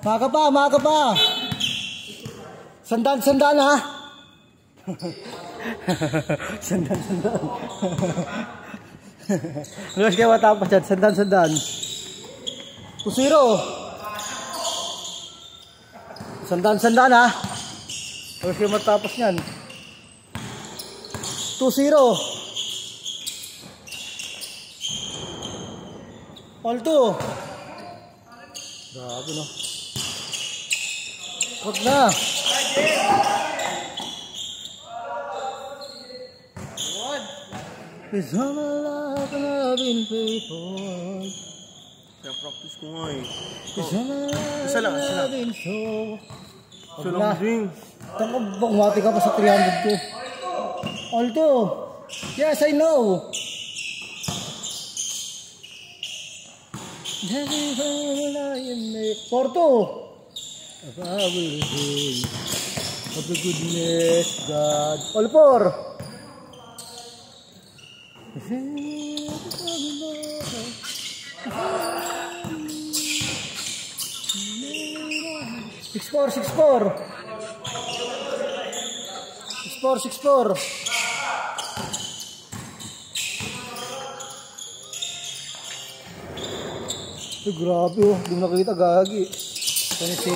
Maaga pa. Sandan ha. Sandan. Luwas kayo matapos dyan. Sandan. 2-0. Sandan ha. Luwas kayo matapos nyan. 2-0. All 2. Grabe no. Huwag na. It's all alive and I've been faithful. Kaya practice ko nga eh. It's all alive and I've been so. Isa lang din. Tangkab, bumati ka pa sa 300 ko. All 2. Yes, I know. For 2. Of our will, of the goodness God. All 4. 6-4. Grabe oh, di mo nakita gagi. Kaya si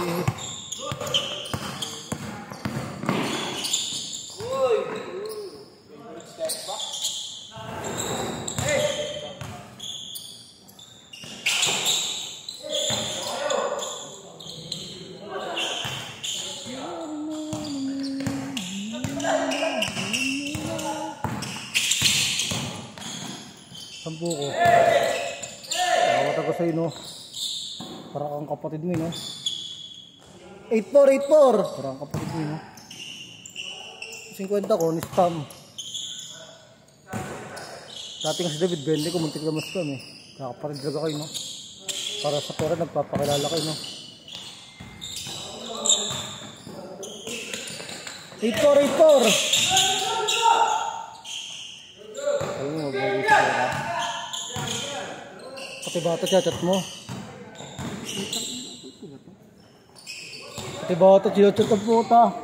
sampu ko. Tawat ako sa'yo no. Para kang kapatid mo no. 8-4. Para kang kapatid mo no. 50 ko ni spam. Dati nga si David Bende ko muntik na mas spam eh. Nakakaparid talaga kayo no. Para sa pera nagpapakilala kayo no. 8-4. Ayun mo mag-ibig sa pera. Pati bata chat mo. Pati bata chat ang puta.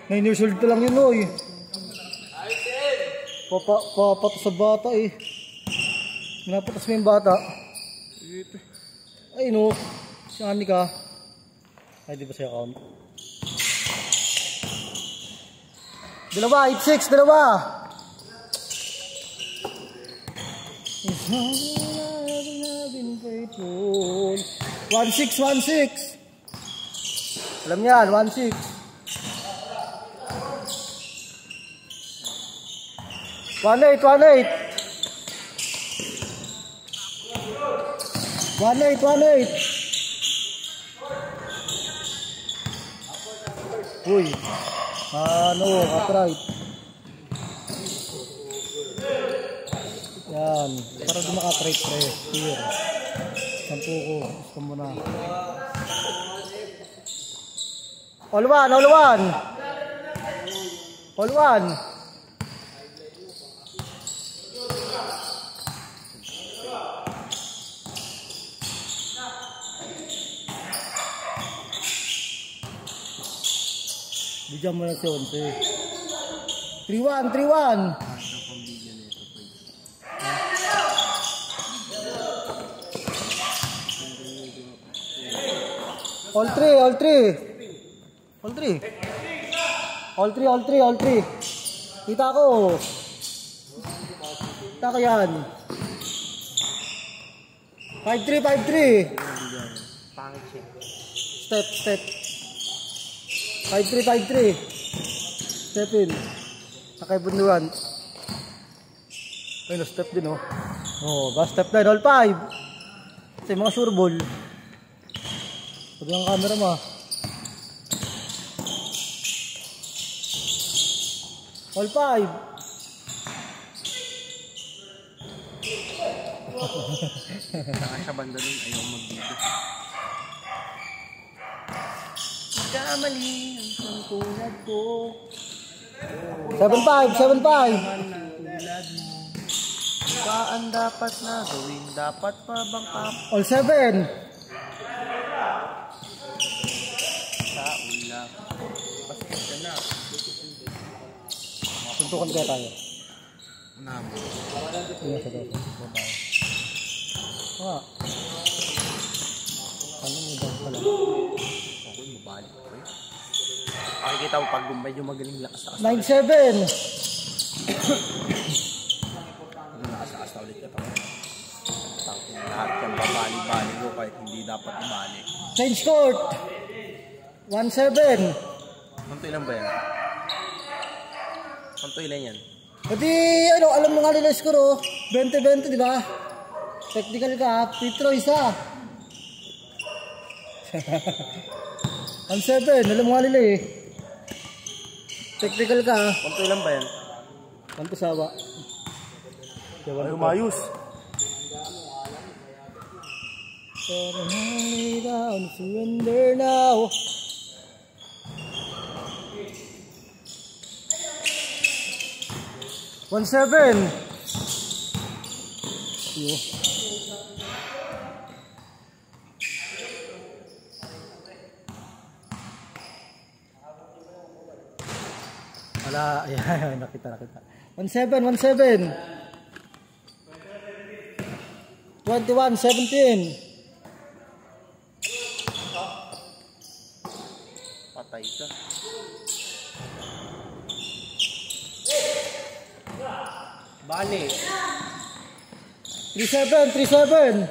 9 years old ka lang yun oy. Papato sa bata eh. Minapatas mo yung bata. Ay no. Si Anika. Ay di ba siya account? 8-6. 1-6. Alam yan, 1-6. 1-8. 1-8. Uy. Upright. Yan. Para di maka-trade here. Sampu ko. Gusto mo na. All one. Bigyan mo na si Onte. 3-1. All three. Kita ko yan. 5-3. Step. 5-3. Step in. Sakay bunduan. Ay no, step din oh. Oh, ba step 9, all 5. Kasi mga sure ball. Pag ang camera mo. All 5. Saka sa banda nun, ayaw mag-video. Kamali ang tulad ko. 7-5. Saan dapat na gawin? Dapat pa bang All 7. Suntukan kaya tayo. Unahan mo. Iya sa doon. Ah. Ano mo daw pala? Ako, mabalik ko eh. Makikita mo pag medyo magaling lakas sa 9-7. Lakas na ulit ka pa. Lahat yan babali-bali ko kahit hindi dapat ibali. Change court. 1-7. Kanto ilan ba yan? Kanto ilan yan? Pati ano, alam mo nga nila score oh. 20-20 di ba? Technical ka, Petro isa. 1-7, alam mo nga nila eh. Technical ka. Kanto ilan ba yan? Kanto sawa. Ay, umayos. Lay down, surrender now. One seven. Wala, ayan, nakita. 1-7, 1-7. 21-17. Patay ka. Bali. 3-7, 3-7.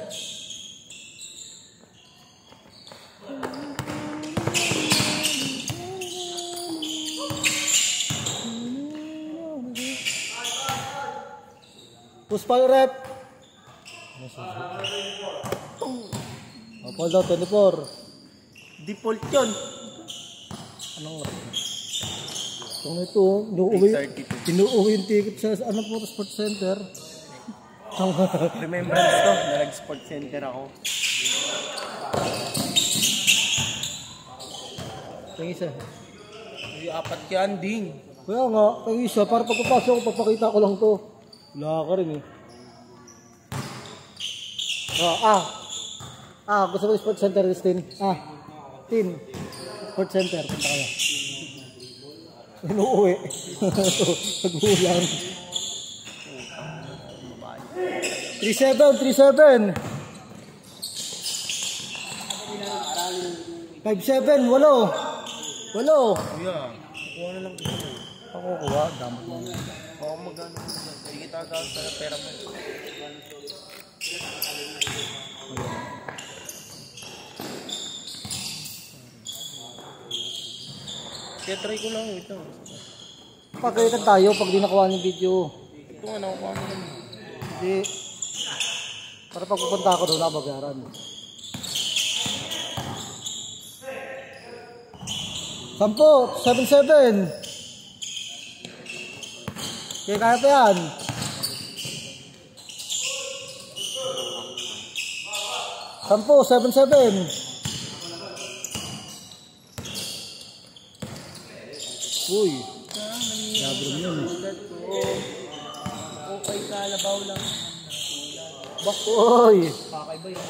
Push pa yung rep. Paul daw, 24. Default yun. Anong rep? Kung ito, inuuwi yung ticket sa ano po, sports center. Remembrance to, na nag-sports center ako. Yung isa. Ay, 4 yan, ding. Kaya nga, yung isa, para pagpapasok ko, papakita ko lang to. Wala ka rin eh. Gusto ko yung sports center, Tin. Tin. Sports center, punta kaya. Inuuwi. Nag-ulang. 3-7, 3-7. 5-7, 8. 8. Kuya, kuha na lang kita. Ako kuha, damot mo. Baka magano. Hindi kita agad sa pera mo. Kaya try ko lang ito. Pagkaitan tayo pag di nakuha yung video. Ito nga, nakuha mo naman. Hindi. Para pag pupunta ako doon, nababayaran. Sampo, 7-7. Okay, kaya pa yan. Sampo, 7-7. Uy. Labro yun. Okay, kalabaw lang. Uy. Kakaiba yun.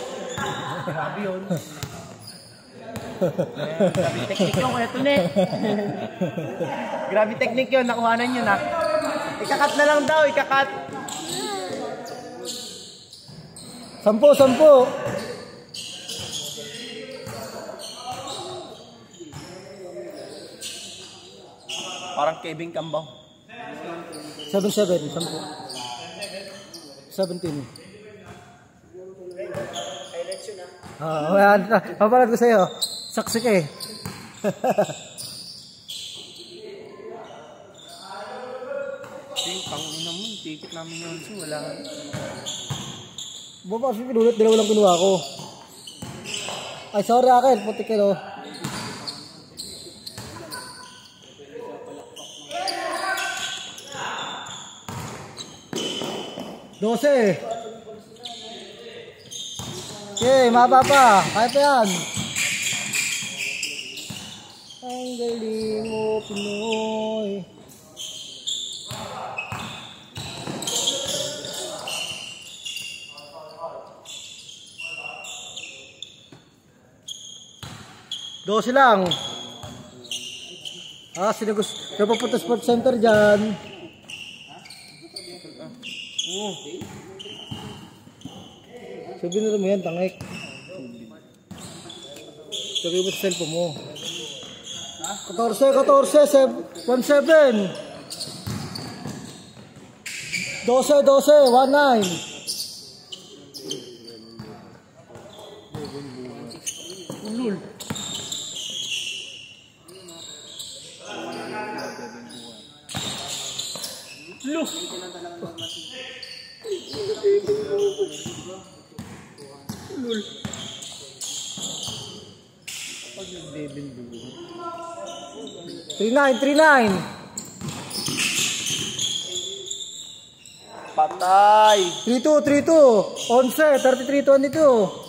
Grabe yun. Grabe technique yun, Kuya Tunet. Grabe technique yun, nakuhanan yun ha. Ikakat na lang daw, ikakat. 10. Parang Kevin Cambaw. 7-7, 10. 17. Ayan. Papalag ko sa'yo. Saksi ka eh. Pangin naman, ticket namin yun. So, wala. Baba, pinulit, dalawa lang kinuha ko. Ay, sorry akin. Puti kayo. Dose. Okay, mababa. Kaya pa yan. Ang galing mo, Pinoy. Dose lang. Sinagos. Napapunta sports center dyan. Sabihin mo yan, tangik. Sabihin mo sa cellphone mo. 14, 17. 12, 19. Ulul. Look. Ulul. 39. Patay. 32. 11, 33, 22.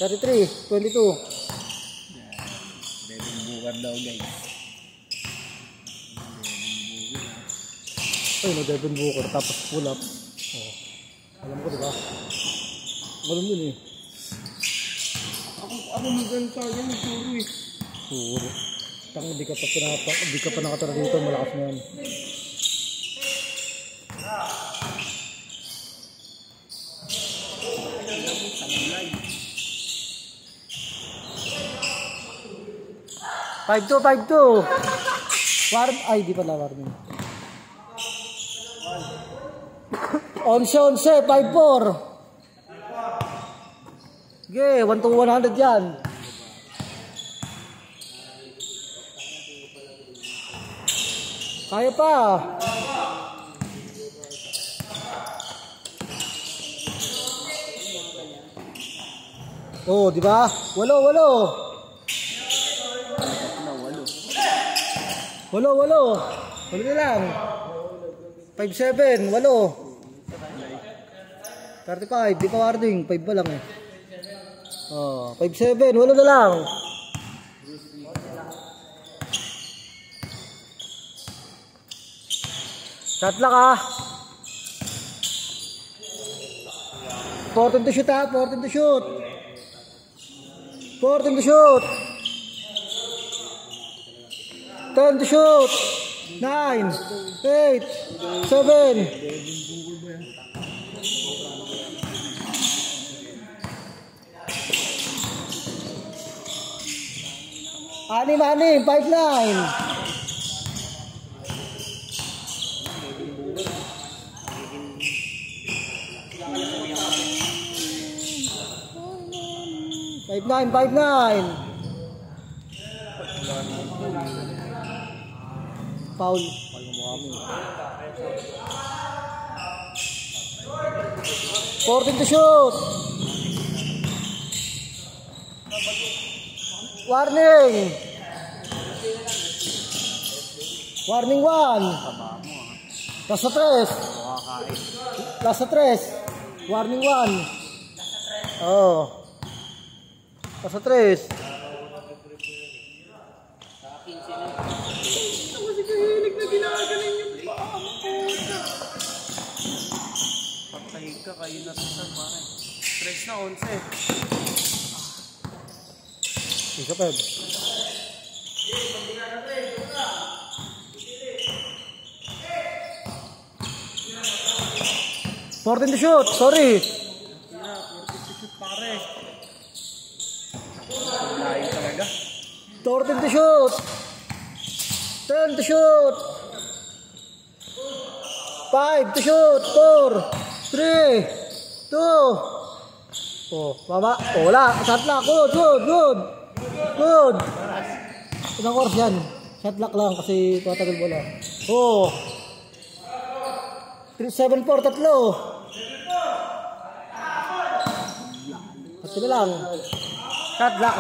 33, 22. Devin Booker daw guys. Ay, no, Devin Booker. Tapos pull up. Alam ko, diba? Alam yun eh. Ako magaling sa akin, suro eh. Suro. Tang, di ka pa nakatara dito. Malakas na yan. Five-two. Ay, di pala warming. 11, 5-4. Okay, 1 to 100 yan. Kaya pa. Oh, di ba? 8. 8 na lang. 5-7, 8. 35, di pa warding. 5 pa lang eh. 5-7, 8 na lang. Shot lang ah. 14 to shoot ah, 14 to shoot. 14 to shoot. 10 to shoot. 9, 8, 7. Anim, 5-9. Five nine. Foul. 14 to shoot. Warning. Warning 1. Last 3. Last 3. Warning 1. Oh. Last 3. Hilig na ginagaling yung paa mo. Patay ka, kayo natusan pare. Stress na 11. Isa pa. 14 to shoot, sorry. 14 to shoot pare. Lain talaga. 14 to shoot. 10 to shoot. 5 to shoot. 4, 3, 2. Oh, baba. Oh, wala. Shot lock. Good. Ilang oras yan? Shot lock lang kasi patagal bola. Oh. 3-7-4, 3. Tatlo lang. Shot lock.